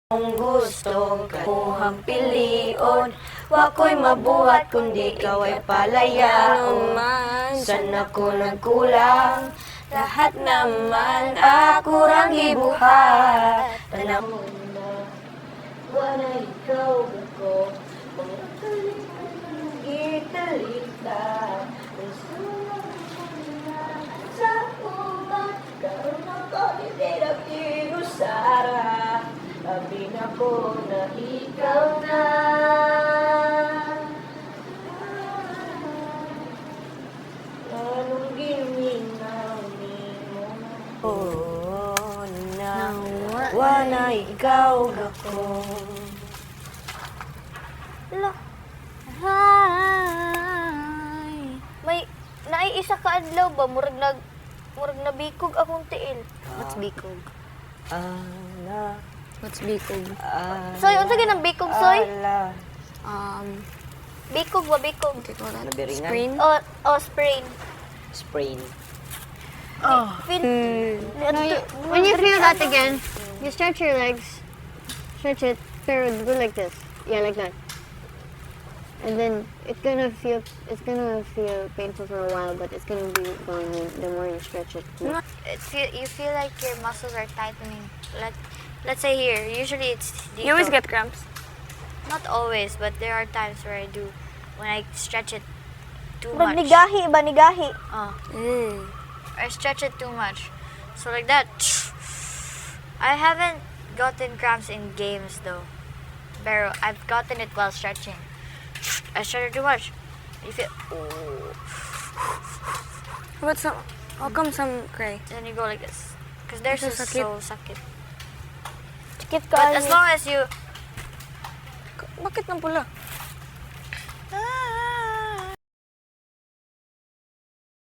Kung gusto ka muhang pilion, wako'y mabuhat kundi ikaw ay palayaon. San ako nagkulang, lahat naman ako rang gibuhat. Tanang mo na, wala ikaw ako, mga gitalita. Gusto na sa umat, karoon ako hindi nag-iusara. Sabi na ko na ikaw na. Anong giminaw mo? Oh, na wala ikaw ako. Lo. Hi. May naiisa ka adlaw ba murag nabikog akong tiil. What's bikog? What's bikog? Soy, unsa ginang bikog, soy? Bikog ba bikog? Nabiringan? Sprain? Oh, sprain. Sprain. When you feel that again, you stretch your legs. Stretch it. Pero go like this. Yeah, like that. And then it's gonna feel painful for a while, but it's gonna be gone the more you stretch it. You feel like your muscles are tightening. Let's say here. Usually it's dito. You always get cramps. Not always, but there are times where I do when I stretch it too much. Banigahi. I stretch it too much. So like that. I haven't gotten cramps in games though. Pero I've gotten it while stretching. I stretch it too much. You feel How come some cry? then you go like this. Because they're so Sakit. sakit. Sakit But as long as you Bakit nang pula?